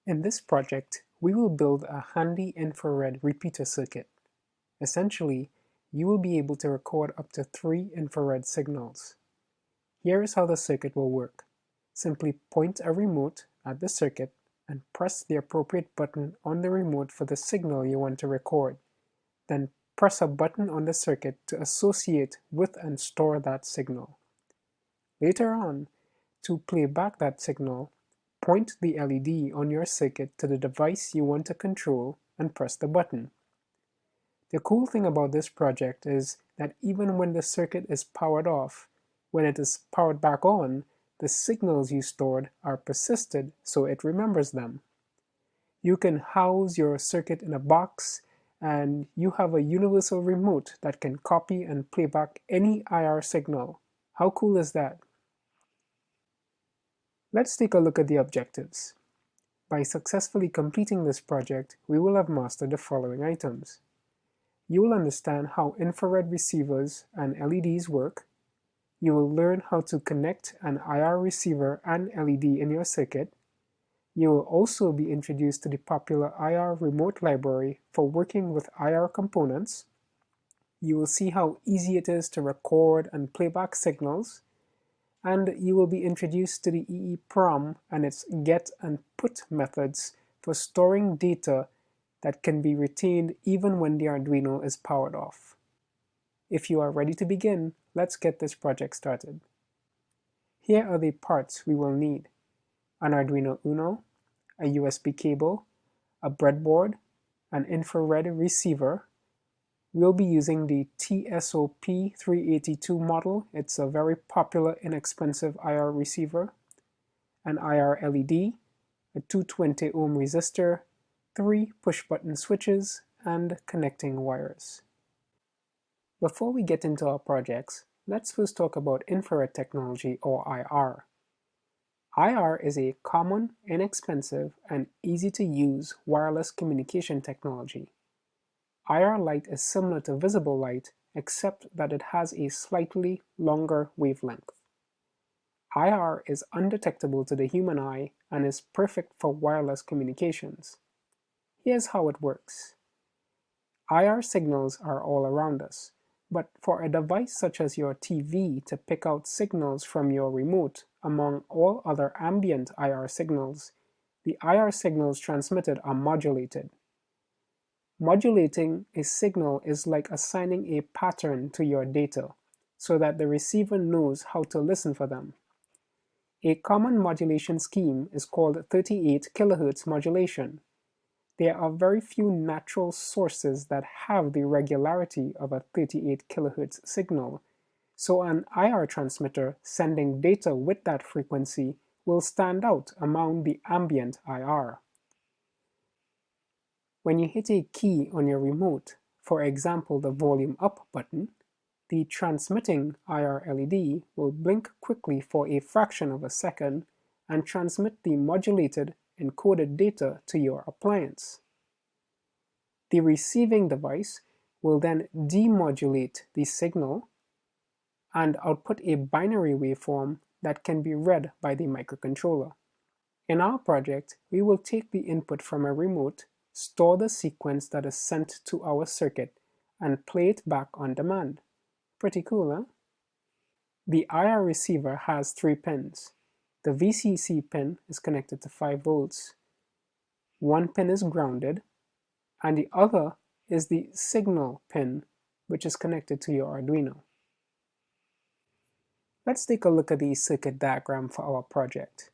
In this project, we will build a handy infrared repeater circuit. Essentially, you will be able to record up to 3 infrared signals. Here is how the circuit will work. Simply point a remote at the circuit and press the appropriate button on the remote for the signal you want to record. Then press a button on the circuit to associate with and store that signal. Later on, to play back that signal, point the LED on your circuit to the device you want to control and press the button. The cool thing about this project is that even when the circuit is powered off, when it is powered back on, the signals you stored are persisted so it remembers them. You can house your circuit in a box, and you have a universal remote that can copy and play back any IR signal. How cool is that? Let's take a look at the objectives. By successfully completing this project, we will have mastered the following items. You will understand how infrared receivers and LEDs work. You will learn how to connect an IR receiver and LED in your circuit. You will also be introduced to the popular IR remote library for working with IR components. You will see how easy it is to record and play back signals. And you will be introduced to the EEPROM and its get and put methods for storing data that can be retained even when the Arduino is powered off. If you are ready to begin, let's get this project started. Here are the parts we will need: an Arduino Uno, a USB cable, a breadboard, an infrared receiver. We'll be using the TSOP382 model. It's a very popular, inexpensive IR receiver, an IR LED, a 220 ohm resistor, 3 push-button switches, and connecting wires. Before we get into our projects, let's first talk about infrared technology, or IR. IR is a common, inexpensive, and easy-to-use wireless communication technology. IR light is similar to visible light, except that it has a slightly longer wavelength. IR is undetectable to the human eye and is perfect for wireless communications. Here's how it works. IR signals are all around us, but for a device such as your TV to pick out signals from your remote among all other ambient IR signals, the IR signals transmitted are modulated. Modulating a signal is like assigning a pattern to your data, so that the receiver knows how to listen for them. A common modulation scheme is called 38 kHz modulation. There are very few natural sources that have the regularity of a 38 kHz signal, so an IR transmitter sending data with that frequency will stand out among the ambient IR. When you hit a key on your remote, for example the volume up button, the transmitting IR LED will blink quickly for a fraction of a second and transmit the modulated, encoded data to your appliance. The receiving device will then demodulate the signal and output a binary waveform that can be read by the microcontroller. In our project, we will take the input from a remote, store the sequence that is sent to our circuit, and play it back on demand. Pretty cool, huh? The IR receiver has 3 pins. The VCC pin is connected to 5 volts. One pin is grounded, and the other is the signal pin, which is connected to your Arduino. Let's take a look at the circuit diagram for our project.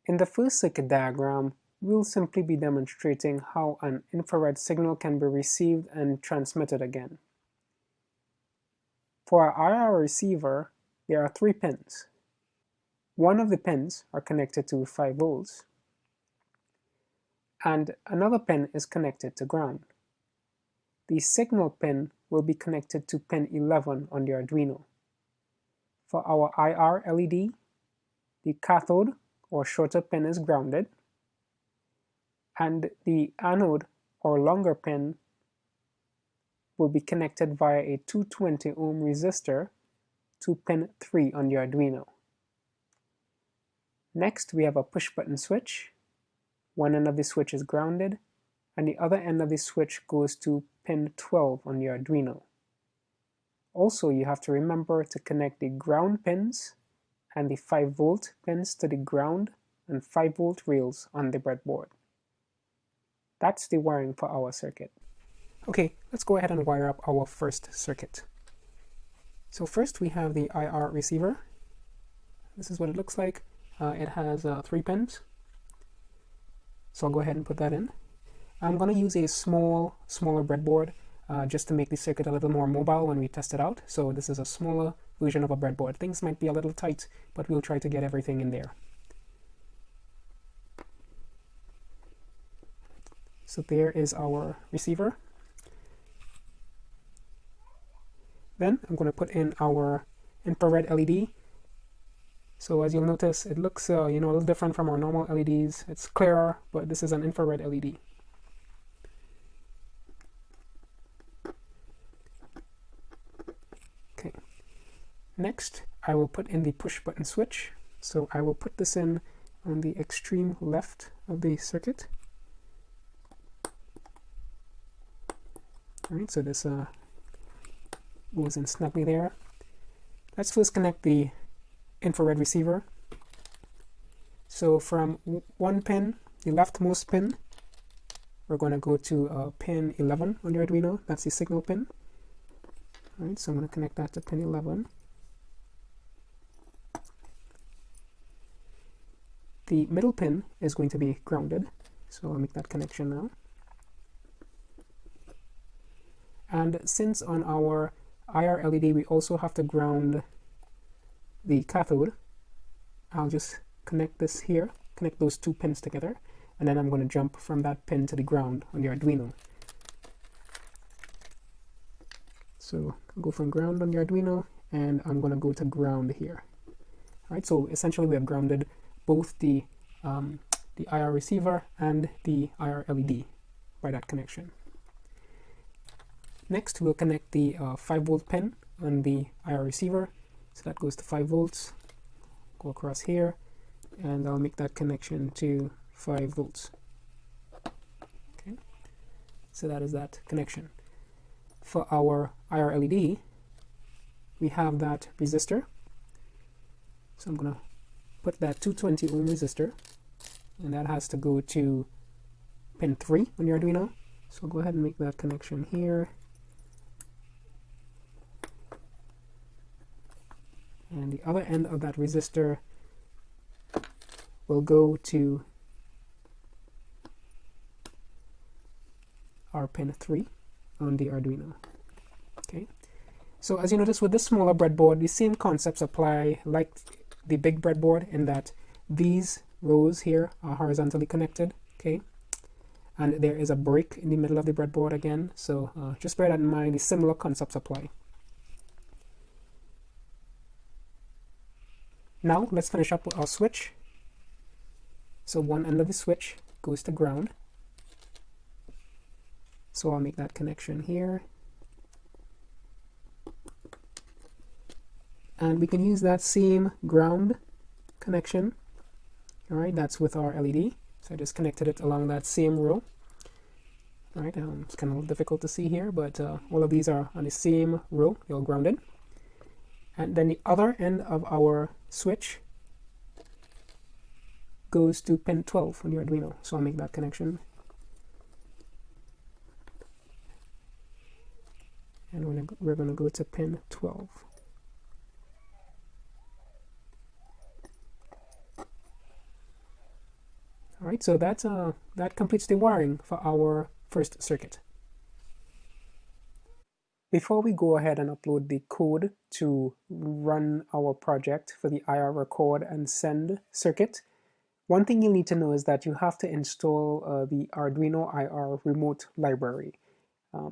In the first circuit diagram, we'll simply be demonstrating how an infrared signal can be received and transmitted again. For our IR receiver, there are 3 pins. One of the pins are connected to 5 volts, and another pin is connected to ground. The signal pin will be connected to pin 11 on the Arduino. For our IR LED, the cathode or shorter pin is grounded, and the anode or longer pin will be connected via a 220 ohm resistor to pin 3 on the Arduino. Next, we have a push-button switch one end of the switch is grounded, and the other end of the switch goes to pin 12 on your Arduino. Also, you have to remember to connect the ground pins and the 5-volt pins to the ground and 5-volt rails on the breadboard. That's the wiring for our circuit. Okay, let's go ahead and wire up our first circuit. So first we have the IR receiver. This is what it looks like. It has 3 pins. So I'll go ahead and put that in. I'm going to use a smaller breadboard just to make the circuit a little more mobile when we test it out. So this is a smaller version of a breadboard. Things might be a little tight, but we'll try to get everything in there. So there is our receiver. Then I'm going to put in our infrared LED. So as you'll notice, it looks a little different from our normal LEDs. It's clearer, but this is an infrared LED. Okay. Next, I will put in the push button switch. So I will put this in on the extreme left of the circuit. All right, so this goes in snugly there. Let's first connect the infrared receiver. So from one pin, the leftmost pin, we're going to go to pin 11 on the Arduino. That's the signal pin. All right, so I'm going to connect that to pin 11. The middle pin is going to be grounded, so I'll make that connection now. And since on our IR LED we also have to ground the cathode, I'll just connect this here, connect those 2 pins together, and then I'm going to jump from that pin to the ground on the Arduino. So I'll go from ground on the Arduino, and I'm going to go to ground here. All right, so essentially we have grounded both the IR receiver and the IR LED by that connection. Next, we'll connect the 5-volt pin on the IR receiver. So that goes to 5 volts. Go across here, and I'll make that connection to 5 volts. Okay, so that is that connection. For our IR LED, we have that resistor. So I'm going to put that 220 ohm resistor, and that has to go to pin 3 on your Arduino. So I'll go ahead and make that connection here. And the other end of that resistor will go to our pin 3 on the Arduino. Okay, so as you notice with this smaller breadboard, the same concepts apply like the big breadboard in that these rows here are horizontally connected. Okay, and there is a break in the middle of the breadboard again, so just bear that in mind. The similar concepts apply. Now let's finish up with our switch. So one end of the switch goes to ground. So I'll make that connection here. And we can use that same ground connection. All right, that's with our LED. So I just connected it along that same row. All right, it's kind of difficult to see here, but all of these are on the same row. They're all grounded. And then the other end of our switch goes to pin 12 on your Arduino. So I'll make that connection. And we're going to go to pin 12. All right, so that completes the wiring for our first circuit. Before we go ahead and upload the code to run our project for the IR record and send circuit, one thing you'll need to know is that you have to install the Arduino IR remote library.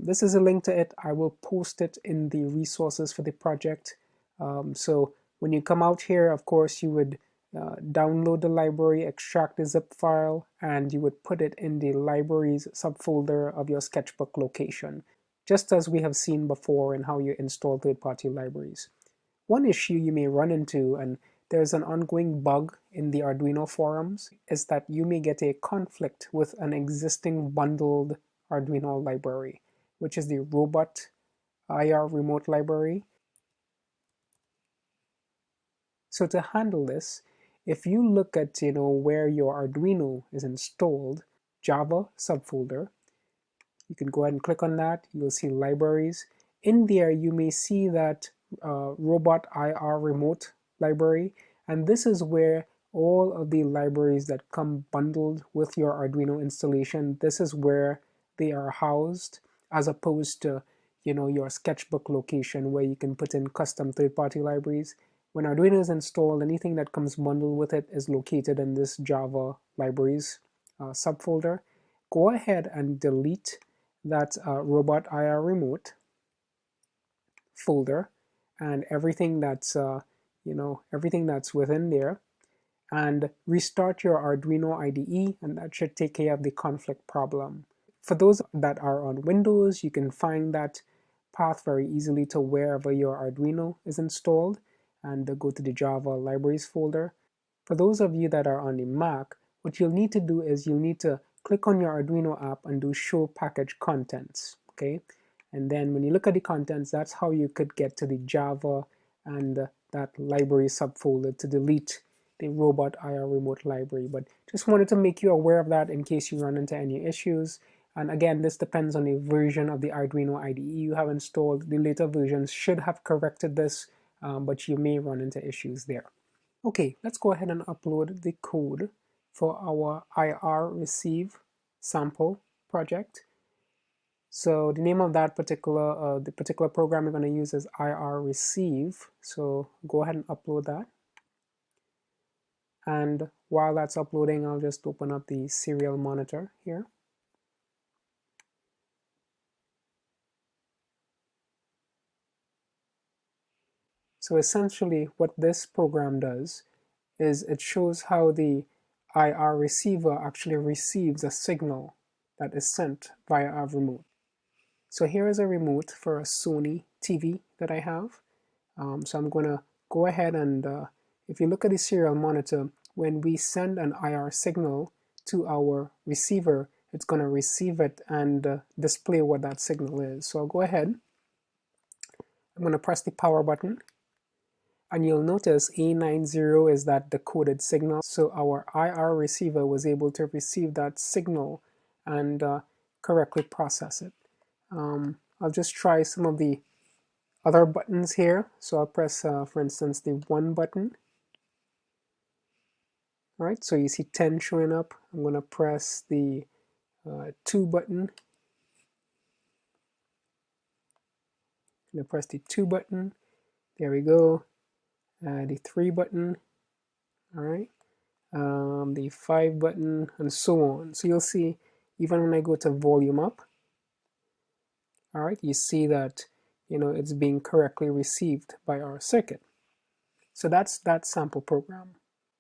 This is a link to it. I will post it in the resources for the project. So when you come out here, of course, you would download the library, extract the zip file, and you would put it in the libraries subfolder of your sketchbook location, just as we have seen before in how you install third-party libraries. One issue you may run into, and there's an ongoing bug in the Arduino forums is that you may get a conflict with an existing bundled Arduino library, which is the robot IR remote library. So to handle this, if you look at where your Arduino is installed, Java subfolder, you can go ahead and click on that. You'll see libraries. In there, you may see that robot IR remote library, and this is where all of the libraries that come bundled with your Arduino installation, this is where they are housed, as opposed to your sketchbook location where you can put in custom third-party libraries. When Arduino is installed, anything that comes bundled with it is located in this Java libraries subfolder. Go ahead and delete that robot IR remote folder and everything that's everything that's within there, and restart your Arduino IDE, and that should take care of the conflict problem. For those that are on Windows, you can find that path very easily to wherever your Arduino is installed and go to the Java libraries folder. For those of you that are on the Mac, what you'll need to do is you'll need to click on your Arduino app and do show package contents, okay? And then when you look at the contents, that's how you could get to the Java and that library subfolder to delete the robot IR remote library. But just wanted to make you aware of that in case you run into any issues. And again, this depends on the version of the Arduino IDE you have installed. The later versions should have corrected this, but you may run into issues there. Okay, let's go ahead and upload the code for our IR receive sample project. So the name of that particular the particular program we're going to use is IR receive. So go ahead and upload that. And while that's uploading, I'll just open up the serial monitor here. So essentially what this program does is it shows how the IR receiver actually receives a signal that is sent via a remote. So here is a remote for a Sony TV that I have. So I'm going to go ahead and if you look at the serial monitor, when we send an IR signal to our receiver, it's going to receive it and display what that signal is. So I'll go ahead. I'm going to press the power button. And you'll notice A90 is that decoded signal. So our IR receiver was able to receive that signal and correctly process it. I'll just try some of the other buttons here. So I'll press, for instance, the 1 button. All right, so you see 10 showing up. I'm going to press the 2 button. I'm going to press the 2 button. There we go. The 3 button. All right. The 5 button, and so on. So you'll see, even when I go to volume up, all right, you see that it's being correctly received by our circuit. So that's that sample program.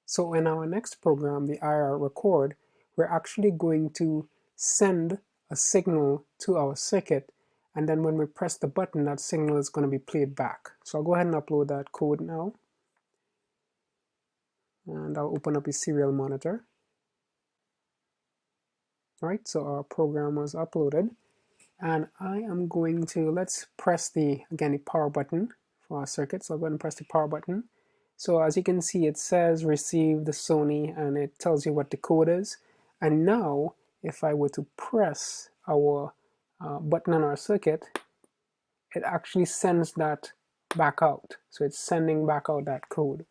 So in our next program, the IR record, we're actually going to send a signal to our circuit, and then when we press the button, that signal is going to be played back. So I'll go ahead and upload that code now. And I'll open up a serial monitor. All right, so our program was uploaded. And I am going to, let's press again, the power button for our circuit. So I'll go ahead and press the power button. So as you can see, it says receive the Sony, and it tells you what the code is. And now, if I were to press our button on our circuit, it actually sends that back out. So it's sending back out that code.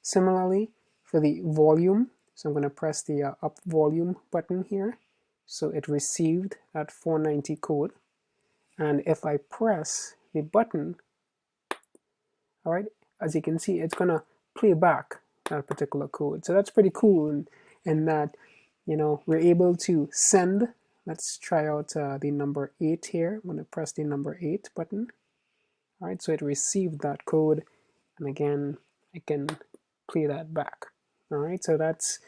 Similarly, for the volume, so I'm going to press the up volume button here. So it received that 490 code. And if I press the button, all right, as you can see, it's going to play back that particular code. So that's pretty cool in that, we're able to send. Let's try out the number 8 here. I'm going to press the number 8 button. All right, so it received that code. And again, I can play that back. All right, so that's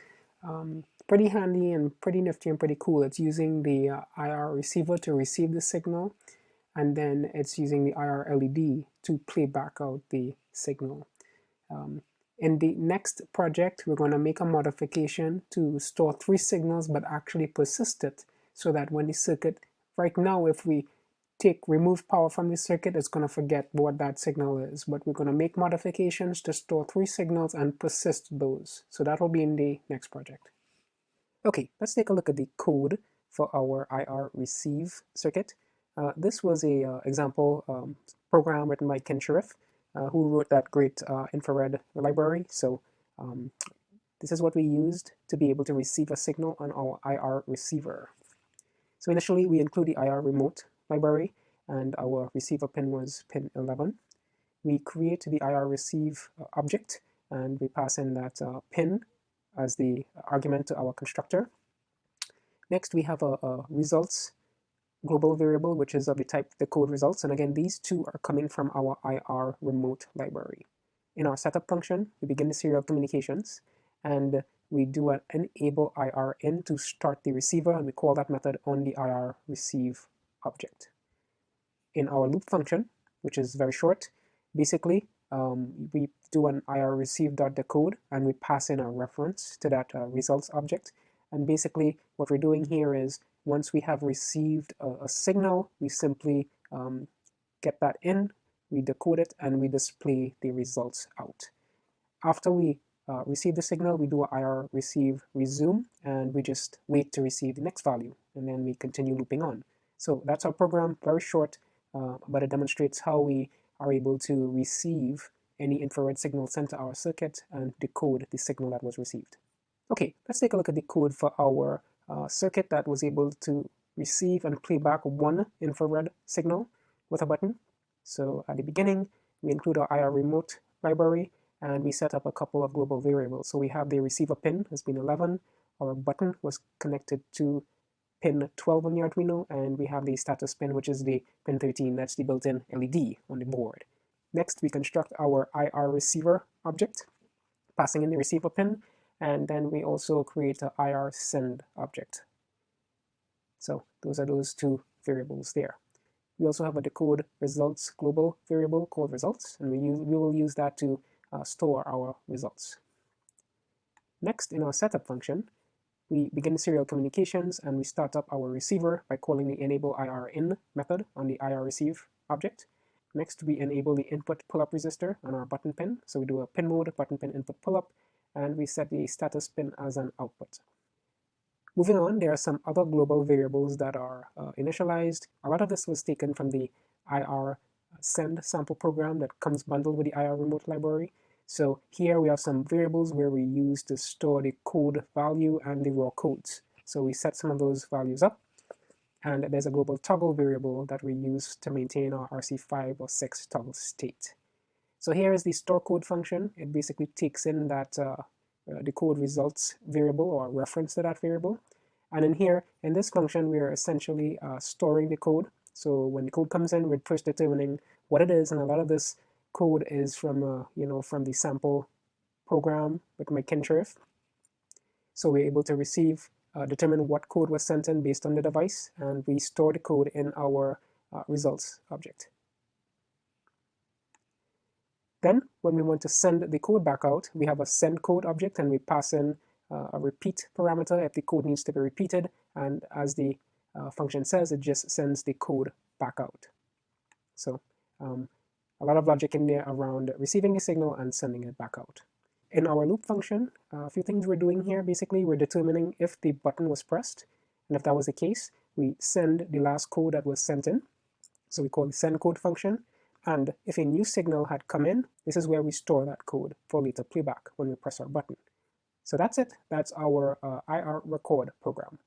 pretty handy and pretty nifty and pretty cool. It's using the IR receiver to receive the signal, and then it's using the IR LED to play back out the signal. In the next project, we're going to make a modification to store 3 signals but actually persist it, so that when the circuit, right now if we remove power from the circuit, it's going to forget what that signal is, but we're going to make modifications to store 3 signals and persist those. So that will be in the next project. Okay, let's take a look at the code for our IR receive circuit. This was a example program written by Ken Sheriff, who wrote that great infrared library. So this is what we used to be able to receive a signal on our IR receiver. So initially we include the IR remote library, and our receiver pin was pin 11. We create the IR receive object, and we pass in that pin as the argument to our constructor. Next, we have a results global variable, which is of the type the code results. And again, these two are coming from our IR remote library. In our setup function, we begin the serial communications, and we do an enable IR in to start the receiver, and we call that method on the IR receive object. In our loop function, which is very short, basically we do an IR receive.decode, and we pass in a reference to that results object. And basically what we're doing here is, once we have received a signal, we simply get that in, we decode it, and we display the results out. After we receive the signal, we do a IR receive resume, and we just wait to receive the next value, and then we continue looping on. So that's our program, very short, but it demonstrates how we are able to receive any infrared signal sent to our circuit and decode the signal that was received. Okay, let's take a look at the code for our circuit that was able to receive and play back one infrared signal with a button. So at the beginning, we include our IR remote library, and we set up a couple of global variables. So we have the receiver pin as pin 11, our button was connected to pin 12 on the Arduino, and we have the status pin, which is the pin 13, that's the built-in LED on the board. Next, we construct our IR receiver object, passing in the receiver pin, and then we also create an IR send object. So those are those two variables there. We also have a decode results global variable called results, and we will use that to store our results. Next, in our setup function, we begin serial communications, and we start up our receiver by calling the enable IR in method on the IR receive object. Next, we enable the input pull-up resistor on our button pin. So we do a pin mode button pin input pull-up, and we set the status pin as an output. Moving on, there are some other global variables that are initialized. A lot of this was taken from the IR send sample program that comes bundled with the IR remote library. So here we have some variables where we use to store the code value and the raw codes. So we set some of those values up, and there's a global toggle variable that we use to maintain our RC5 or 6 toggle state. So here is the store code function. It basically takes in that the code results variable or reference to that variable. And in here, in this function, we are essentially storing the code. So when the code comes in, we're first determining what it is, and a lot of this code is from from the sample program with my Ken Sheriff. So we're able to receive, determine what code was sent in based on the device, and we store the code in our results object. Then, when we want to send the code back out, we have a send code object, and we pass in a repeat parameter if the code needs to be repeated, and as the function says, it just sends the code back out. So a lot of logic in there around receiving the signal and sending it back out. In our loop function, a few things we're doing here. Basically, we're determining if the button was pressed, and if that was the case, we send the last code that was sent in. So we call the send code function. And if a new signal had come in, this is where we store that code for later playback when we press our button. So that's it. That's our IR record program.